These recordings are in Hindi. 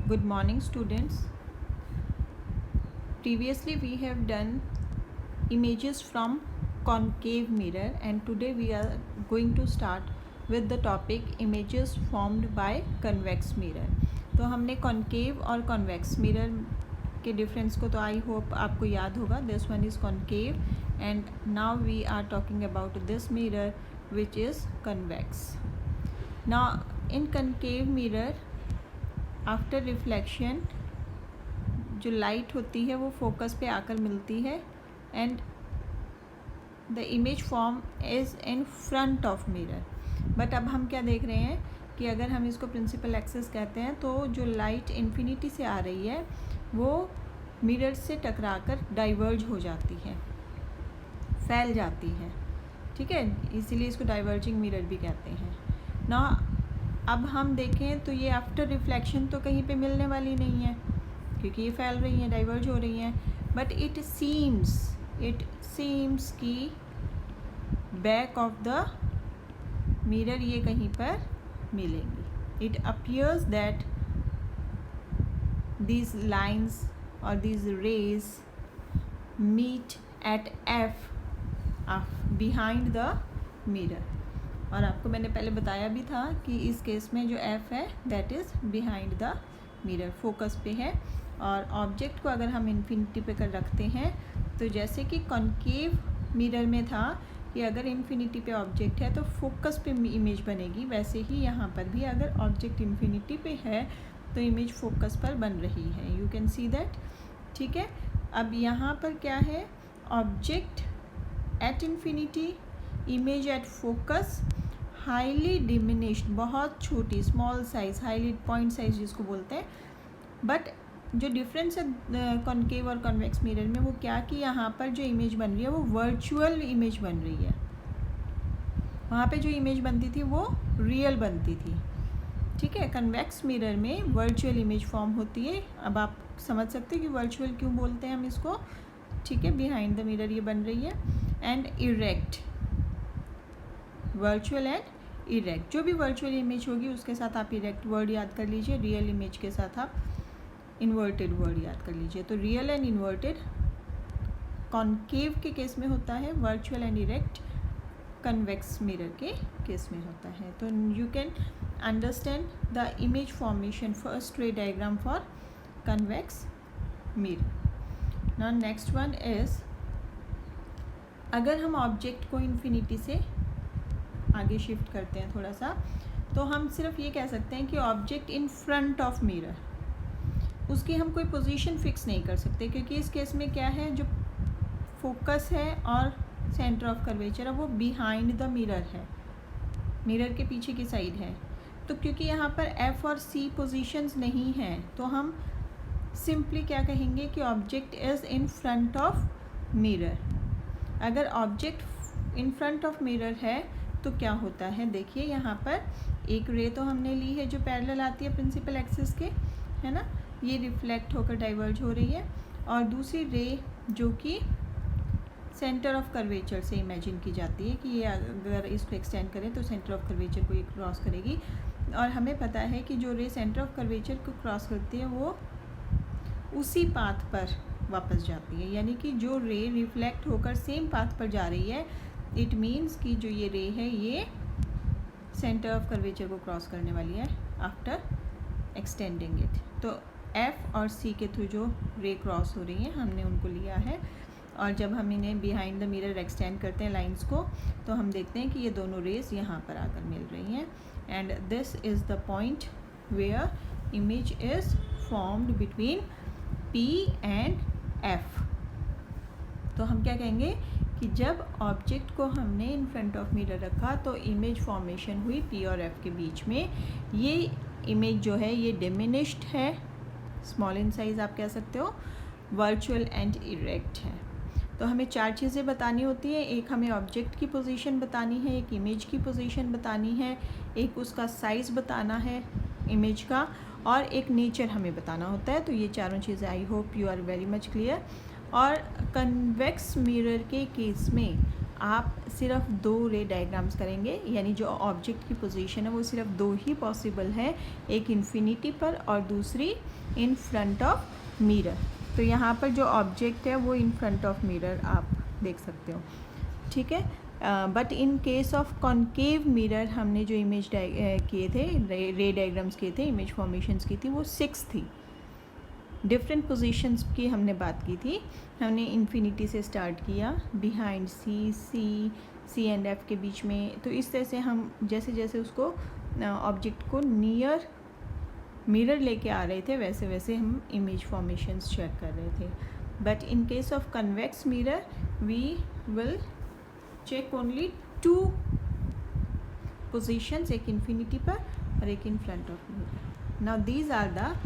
Good morning, students. Previously we have done images from concave mirror, and today we are going to start with the topic images formed by convex mirror. तो हमने concave और convex mirror के difference को तो I hope आपको याद होगा. This one is concave and now we are talking about this mirror which is convex. Now in concave mirror after reflection जो लाइट होती है वो फोकस पे आकर मिलती है and the image form is in front of mirror. But अब हम क्या देख रहे हैं कि अगर हम इसको प्रिंसिपल एक्सिस कहते हैं तो जो लाइट इन्फिनिटी से आ रही है वो मिरर से टकराकर डाइवर्ज हो जाती है, फैल जाती है. ठीक है, इसीलिए इसको डाइवर्जिंग मिरर भी कहते हैं ना. अब हम देखें तो ये आफ्टर रिफ्लेक्शन तो कहीं पे मिलने वाली नहीं है क्योंकि ये फैल रही हैं, डाइवर्ज हो रही हैं. बट इट सीम्स कि बैक ऑफ द मिरर ये कहीं पर मिलेंगी. It appears that these lines or these rays meet at F behind the mirror. और आपको मैंने पहले बताया भी था कि इस केस में जो F है that is behind the mirror, focus पे है. और ऑब्जेक्ट को अगर हम इन्फिनिटी पे कर रखते हैं तो जैसे कि कॉन्केव मिरर में था कि अगर इन्फिनिटी पे ऑब्जेक्ट है तो फोकस पे इमेज बनेगी, वैसे ही यहाँ पर भी अगर ऑब्जेक्ट इन्फिनिटी पे है तो इमेज फोकस पर बन रही है. You can see that. ठीक है, अब यहाँ पर क्या है, object at infinity, image at focus, highly diminished, बहुत छोटी, small size, highly point size जिसको बोलते हैं. बट जो डिफरेंस है कॉन्केव और कॉन्वेक्स मिरर में वो क्या कि यहाँ पर जो इमेज बन रही है वो वर्चुअल इमेज बन रही है. वहाँ पे जो इमेज बनती थी वो रियल बनती थी. ठीक है, कन्वेक्स मिरर में वर्चुअल इमेज फॉर्म होती है. अब आप समझ सकते हैं कि वर्चुअल क्यों बोलते हैं हम इसको. ठीक है, बिहाइंड द मिरर ये बन रही है. And erect, virtual and erect, जो भी वर्चुअल इमेज होगी उसके साथ आप इरेक्ट वर्ड याद कर लीजिए, रियल इमेज के साथ आप इन्वर्टेड वर्ड याद कर लीजिए. तो रियल एंड इन्वर्टेड कॉन्केव के केस में होता है, virtual and erect convex mirror के केस में होता है. तो you can understand the image formation first ray diagram for convex mirror. Now next one is, अगर हम ऑब्जेक्ट को इन्फिनिटी से आगे शिफ्ट करते हैं थोड़ा सा तो हम सिर्फ ये कह सकते हैं कि object in front of mirror, उसकी हम कोई पोजीशन फिक्स नहीं कर सकते क्योंकि इस केस में क्या है, जो फोकस है और सेंटर ऑफ कर्वेचर है वो बिहाइंड द मिरर है, मिरर के पीछे की साइड है. तो क्योंकि यहाँ पर F और C पोजीशंस नहीं हैं तो हम सिंपली क्या कहेंगे कि object is in front of mirror. अगर object in front of mirror है तो क्या होता है, देखिए यहाँ पर एक रे तो हमने ली है जो पैरेलल आती है प्रिंसिपल एक्सिस के, है ना, ये रिफ्लेक्ट होकर डाइवर्ज हो रही है. और दूसरी रे जो कि सेंटर ऑफ कर्वेचर से इमेजिन की जाती है कि ये अगर इसको एक्सटेंड करें तो सेंटर ऑफ कर्वेचर को ये क्रॉस करेगी. और हमें पता है कि जो रे सेंटर ऑफ कर्वेचर को क्रॉस करती है वो उसी पाथ पर वापस जाती है, यानी कि जो रे रिफ्लेक्ट होकर सेम पाथ पर जा रही है, इट मीन्स कि जो ये रे है ये सेंटर ऑफ कर्वेचर को क्रॉस करने वाली है आफ्टर एक्सटेंडिंग इट. तो F और C के थ्रू जो रे क्रॉस हो रही हैं हमने उनको लिया है. और जब हम इन्हें बिहाइंड द मिरर एक्सटेंड करते हैं लाइंस को तो हम देखते हैं कि ये दोनों रेज यहाँ पर आकर मिल रही हैं. And this is the point where image is formed between P and F. तो हम क्या कहेंगे कि जब ऑब्जेक्ट को हमने इन फ्रंट ऑफ मिरर रखा तो इमेज फॉर्मेशन हुई P और F के बीच में. ये इमेज जो है ये डिमिनिश्ड है, स्मॉल इन साइज आप कह सकते हो, वर्चुअल एंड इरेक्ट है. तो हमें चार चीज़ें बतानी होती है. एक हमें ऑब्जेक्ट की पोजीशन बतानी है, एक इमेज की पोजीशन बतानी है, एक उसका साइज़ बताना है इमेज का, और एक नेचर हमें बताना होता है. तो ये चारों चीज़ें I hope you are very much clear. और कन्वेक्स मिरर के केस में आप सिर्फ 2 रे डायग्राम्स करेंगे, यानी जो ऑब्जेक्ट की पोजीशन है वो सिर्फ 2 ही पॉसिबल है, एक इन्फिनिटी पर और दूसरी इन फ्रंट ऑफ मिरर। तो यहाँ पर जो ऑब्जेक्ट है वो इन फ्रंट ऑफ मिरर आप देख सकते हो, ठीक है। But in case of concave mirror हमने जो इमेज किए थे, रे डायग्राम्स किए थे, इमेज फॉर्मेशंस की थी, वो 6 थी। डिफरेंट पोजीशंस की हमने बात की थी। हमने इन्फिनिटी से स्टार्ट किया, बिहाइंड सी एंड एफ के बीच में। तो इस तरह से हम जैसे जैसे उसको ऑब्जेक्ट को नियर मिरर लेके आ रहे थे, वैसे वैसे हम इमेज फॉर्मेशंस चेक कर रहे थे। But in case of convex mirror we will check only 2 positions, एक इन्फिनिटी पर और एक in front of mirror. Now these are the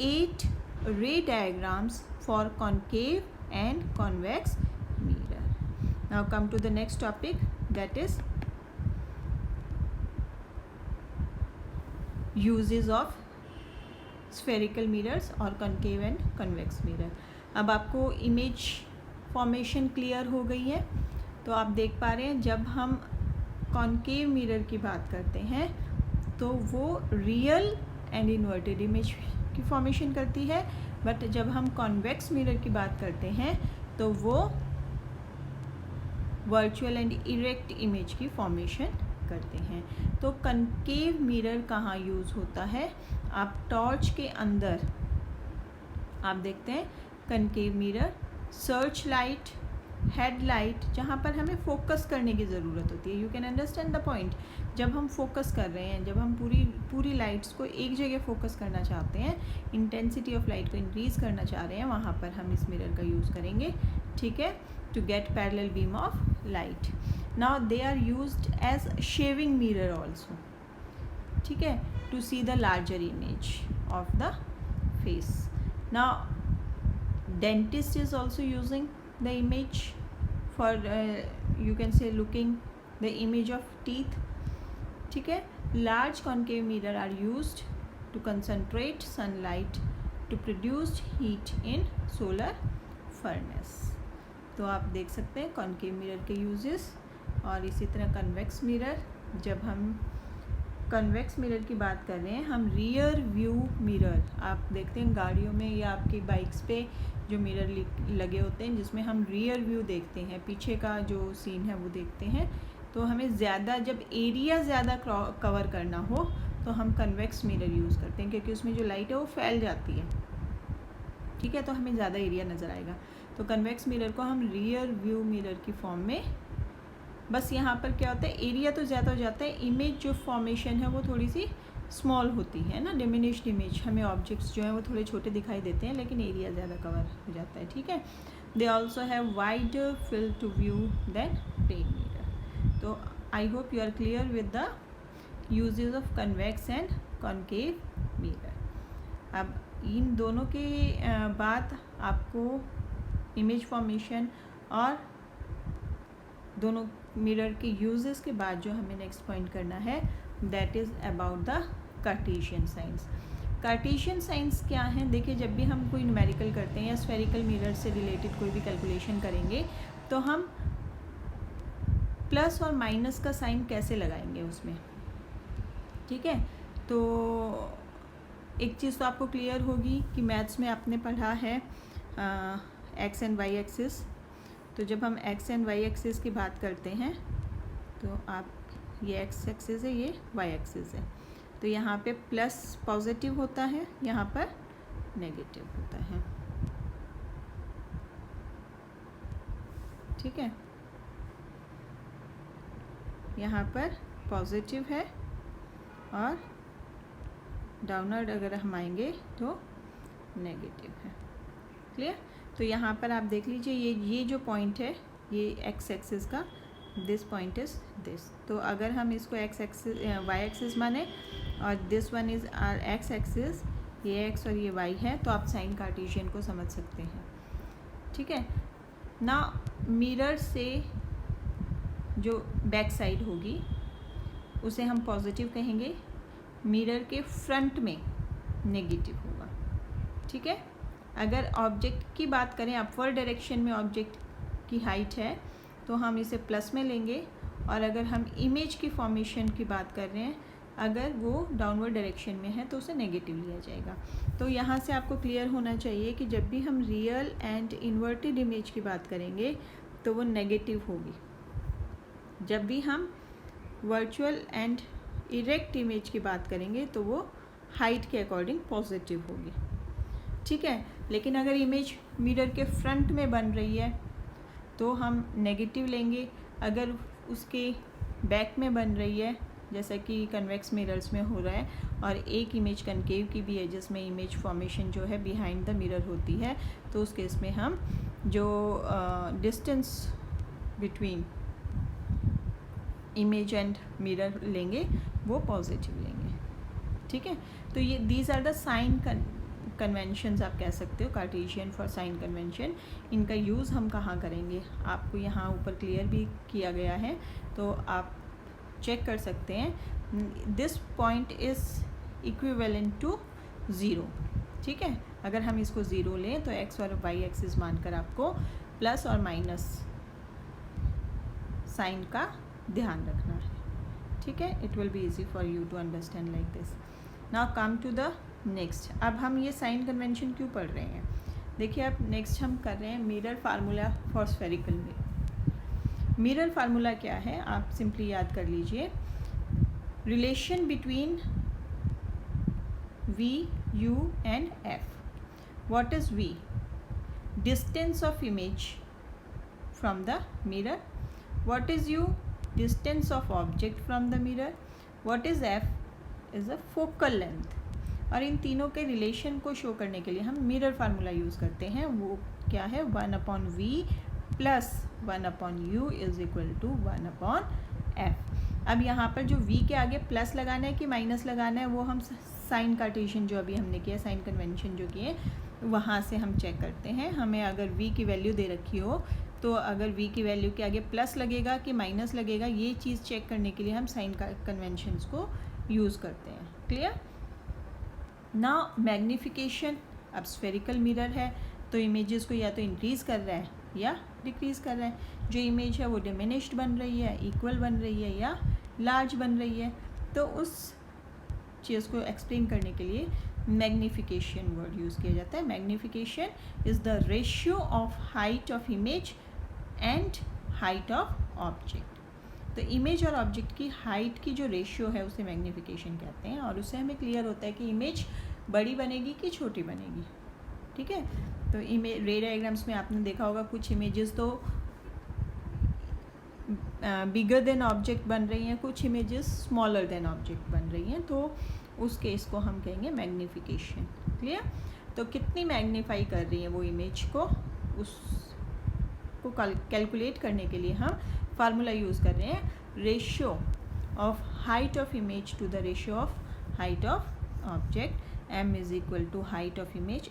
8 ray diagrams for concave and convex mirror. Now come to the next topic, that is uses of spherical mirrors or concave and convex mirror. अब आपको इमेज फॉर्मेशन क्लियर हो गई है। तो आप देख पा रहे हैं जब हम कॉन्केव मिरर की बात करते हैं तो वो रियल एंड इन्वर्टेड इमेज की फॉर्मेशन करती है, बट जब हम कॉन्वेक्स मिरर की बात करते हैं तो वो वर्चुअल एंड इरेक्ट इमेज की फॉर्मेशन करते हैं। तो कॉन्केव मिरर कहाँ यूज़ होता है? आप टॉर्च के अंदर आप देखते हैं concave mirror, search light, headlight, जहाँ पर हमें फोकस करने की ज़रूरत होती है। You can understand the point. जब हम फोकस कर रहे हैं, जब हम पूरी लाइट्स को एक जगह फोकस करना चाहते हैं, इंटेंसिटी ऑफ लाइट को इंक्रीज़ करना चाह रहे हैं, वहाँ पर हम इस मिरर का यूज़ करेंगे, ठीक है, to get parallel beam of light. Now they are used as shaving mirror also, ठीक है, to see the larger image of the face. Now dentist is also using the image for you can say looking the image of teeth, ठीक है। large concave mirror are used to concentrate sunlight to produce heat in solar furnace। तो आप देख सकते हैं concave mirror के uses। और इसी तरह convex mirror, जब हम कन्वेक्स मिरर की बात कर रहे हैं, हम रियर व्यू मिरर, आप देखते हैं गाड़ियों में या आपकी बाइक्स पे जो मिरर लगे होते हैं जिसमें हम रियर व्यू देखते हैं, पीछे का जो सीन है वो देखते हैं। तो हमें ज़्यादा, जब एरिया ज़्यादा कवर करना हो तो हम कन्वेक्स मिरर यूज़ करते हैं, क्योंकि उसमें जो लाइट है वो फैल जाती है, ठीक है, तो हमें ज़्यादा एरिया नज़र आएगा। तो कन्वेक्स मिरर को हम रियर व्यू मिरर की फॉर्म में, बस यहाँ पर क्या होता है, एरिया तो ज़्यादा हो जाता है, इमेज जो फॉर्मेशन है वो थोड़ी सी स्मॉल होती है ना, डिमिनिश्ड इमेज, हमें ऑब्जेक्ट्स जो हैं वो थोड़े छोटे दिखाई देते हैं, लेकिन एरिया ज़्यादा कवर हो जाता है, ठीक है। They also have wider field to view than plane mirror. तो I hope you are clear with the usages of convex and concave mirror. अब इन दोनों के बाद आपको इमेज फॉर्मेशन और दोनों मिरर के यूजेस के बाद जो हमें नेक्स्ट पॉइंट करना है, that is about the Cartesian science. Cartesian science क्या है? देखिए, जब भी हम कोई न्यूमेरिकल करते हैं या स्फेरिकल मिरर से रिलेटेड कोई भी कैलकुलेशन करेंगे तो हम प्लस और माइनस का साइन कैसे लगाएंगे उसमें, ठीक है। तो एक चीज़ तो आपको क्लियर होगी कि मैथ्स में आपने पढ़ा है एक्स एंड वाई एक्सिस। तो जब हम एक्स एंड वाई एक्सिस की बात करते हैं तो आप, ये एक्स एक्सिस है, ये वाई एक्सिस है, तो यहाँ पे प्लस पॉजिटिव होता है, यहाँ पर नेगेटिव होता है, ठीक है। यहाँ पर पॉजिटिव है और डाउनवर्ड अगर हम आएंगे तो नेगेटिव है, क्लियर। तो यहाँ पर आप देख लीजिए, ये जो पॉइंट है ये एक्स एक्सिस का, दिस पॉइंट इज़ दिस। तो अगर हम इसको एक्स एक्सिस वाई एक्सिस माने और this one is our X axis, ये एक्स और ये वाई है, तो आप साइन कार्टेशियन को समझ सकते हैं, ठीक है ना। मिरर से जो बैक साइड होगी उसे हम पॉजिटिव कहेंगे, मिरर के फ्रंट में नेगेटिव होगा, ठीक है। अगर ऑब्जेक्ट की बात करें, अपवर्ड डायरेक्शन में ऑब्जेक्ट की हाइट है तो हम इसे प्लस में लेंगे, और अगर हम इमेज की फॉर्मेशन की बात कर रहे हैं, अगर वो डाउनवर्ड डायरेक्शन में है तो उसे नेगेटिव लिया जाएगा। तो यहाँ से आपको क्लियर होना चाहिए कि जब भी हम रियल एंड इन्वर्टेड इमेज की बात करेंगे तो वो नेगेटिव होगी। जब भी हम वर्चुअल एंड इरेक्ट इमेज की बात करेंगे तो वो हाइट के अकॉर्डिंग पॉजिटिव होगी, ठीक है। लेकिन अगर इमेज मिरर के फ्रंट में बन रही है तो हम नेगेटिव लेंगे। अगर उसके बैक में बन रही है, जैसा कि कन्वेक्स मिरर्स में हो रहा है, और एक इमेज कनकेव की भी है जिसमें इमेज फॉर्मेशन जो है बिहाइंड द मिरर होती है, तो उस केस में हम जो distance between image and mirror लेंगे वो पॉजिटिव लेंगे, ठीक है। तो ये these are the sign conventions आप कह सकते हो, कार्टेशियन फॉर साइन कन्वेंशन। इनका यूज़ हम कहाँ करेंगे, आपको यहाँ ऊपर क्लियर भी किया गया है, तो आप चेक कर सकते हैं। This point is equivalent to 0, ठीक है। अगर हम इसको 0 लें तो x और y एक्सिस मानकर आपको प्लस और माइनस साइन का ध्यान रखना है, ठीक है। It will be easy for you to understand like this. Now come to the next. अब हम ये साइन कन्वेंशन क्यों पढ़ रहे हैं, देखिए अब नेक्स्ट हम कर रहे हैं mirror formula for spherical mirror. Mirror formula क्या है, आप सिंपली याद कर लीजिए। Relation between V, U and F. What is V? Distance of image from the mirror. What is U? Distance of object from the mirror. What is F? Is a focal length. और इन तीनों के रिलेशन को शो करने के लिए हम मिरर फार्मूला यूज़ करते हैं। वो क्या है, 1/V plus 1/U is equal to 1/F। अब यहाँ पर जो V के आगे प्लस लगाना है कि माइनस लगाना है, वो हम साइन कार्टेशियन जो अभी हमने किया, साइन कन्वेंशन जो किए, वहाँ से हम चेक करते हैं। हमें अगर V की वैल्यू दे रखी हो तो अगर V की वैल्यू के आगे प्लस लगेगा कि माइनस लगेगा, ये चीज़ चेक करने के लिए हम साइन कन्वेंशंस को यूज़ करते हैं। क्लियर। Now magnification. अब स्फेरिकल मिरर है तो इमेजेस को या तो इंक्रीज़ कर रहा है या डिक्रीज़ कर रहा है। जो इमेज है वो डिमिनिश्ड बन रही है, इक्वल बन रही है या लार्ज बन रही है, तो उस चीज़ को एक्सप्लेन करने के लिए मैग्नीफिकेशन वर्ड यूज़ किया जाता है। Magnification is the ratio of height of image and height of object. तो इमेज और ऑब्जेक्ट की हाइट की जो रेशियो है उसे मैग्नीफिकेशन कहते हैं, और उससे हमें क्लियर होता है कि इमेज बड़ी बनेगी कि छोटी बनेगी, ठीक है। तो इमेज रे डायग्राम्स में आपने देखा होगा कुछ इमेजेस तो बिगर देन ऑब्जेक्ट बन रही हैं, कुछ इमेजेस स्मॉलर देन ऑब्जेक्ट बन रही हैं, तो उस केस को हम कहेंगे मैग्नीफिकेशन। क्लियर। तो कितनी मैग्नीफाई कर रही है वो इमेज को, उसको कैलकुलेट करने के लिए हम फार्मूला यूज़ कर रहे हैं, ratio of height of image to the ratio of height of object. m is equal to height of image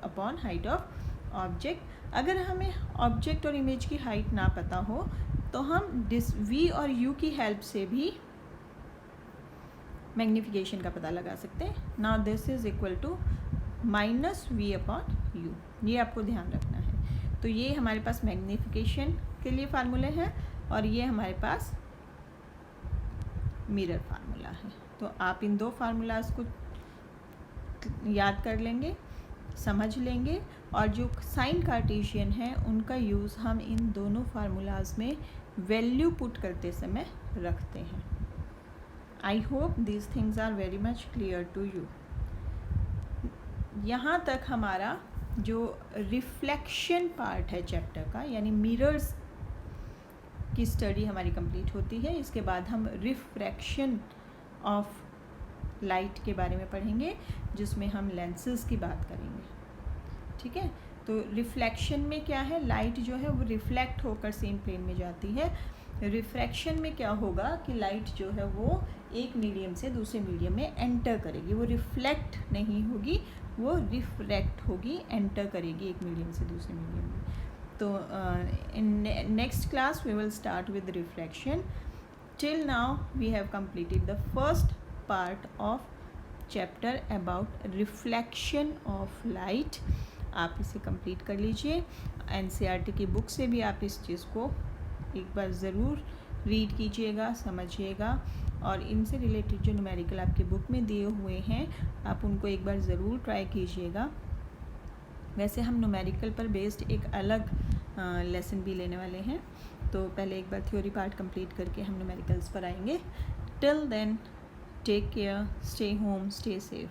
upon height of object. अगर हमें ऑब्जेक्ट और इमेज की हाइट ना पता हो तो हम V और U की हेल्प से भी मैग्नीफिकेशन का पता लगा सकते हैं। Now this is equal to -V upon U, ये आपको ध्यान रखना है। तो ये हमारे पास मैग्नीफिकेशन के लिए फार्मूले हैं और ये हमारे पास मिरर फार्मूला है। तो आप इन दो फार्मूलाज को याद कर लेंगे, समझ लेंगे, और जो साइन कार्टेशियन है उनका यूज़ हम इन दोनों फार्मूलाज में वैल्यू पुट करते समय रखते हैं। I hope these things are very much clear to you. यहाँ तक हमारा जो रिफ्लेक्शन पार्ट है चैप्टर का, यानी मिरर्स की स्टडी हमारी कंप्लीट होती है। इसके बाद हम रिफ्रैक्शन ऑफ लाइट के बारे में पढ़ेंगे, जिसमें हम लेंसेज की बात करेंगे, ठीक है। तो रिफ्लेक्शन में क्या है, लाइट जो है वो रिफ्लेक्ट होकर सेम प्लेन में जाती है। रिफ्रैक्शन में क्या होगा कि लाइट जो है वो एक मीडियम से दूसरे मीडियम में एंटर करेगी, वो रिफ्लेक्ट नहीं होगी, वो रिफ्रैक्ट होगी, एंटर करेगी एक मीडियम से दूसरे मीडियम में। तो in next class we will start with refraction. Till now we have completed the first part of chapter about reflection of light. आप इसे कंप्लीट कर लीजिए। NCERT की बुक से भी आप इस चीज़ को एक बार ज़रूर रीड कीजिएगा, समझिएगा और इनसे रिलेटेड जो न्यूमेरिकल आपके बुक में दिए हुए हैं आप उनको एक बार ज़रूर ट्राई कीजिएगा। वैसे हम न्यूमेरिकल पर बेस्ड एक अलग लेसन भी लेने वाले हैं, तो पहले एक बार थ्योरी पार्ट कंप्लीट करके हम न्यूमेरिकल्स पर आएंगे। Till then take care, stay home, stay safe.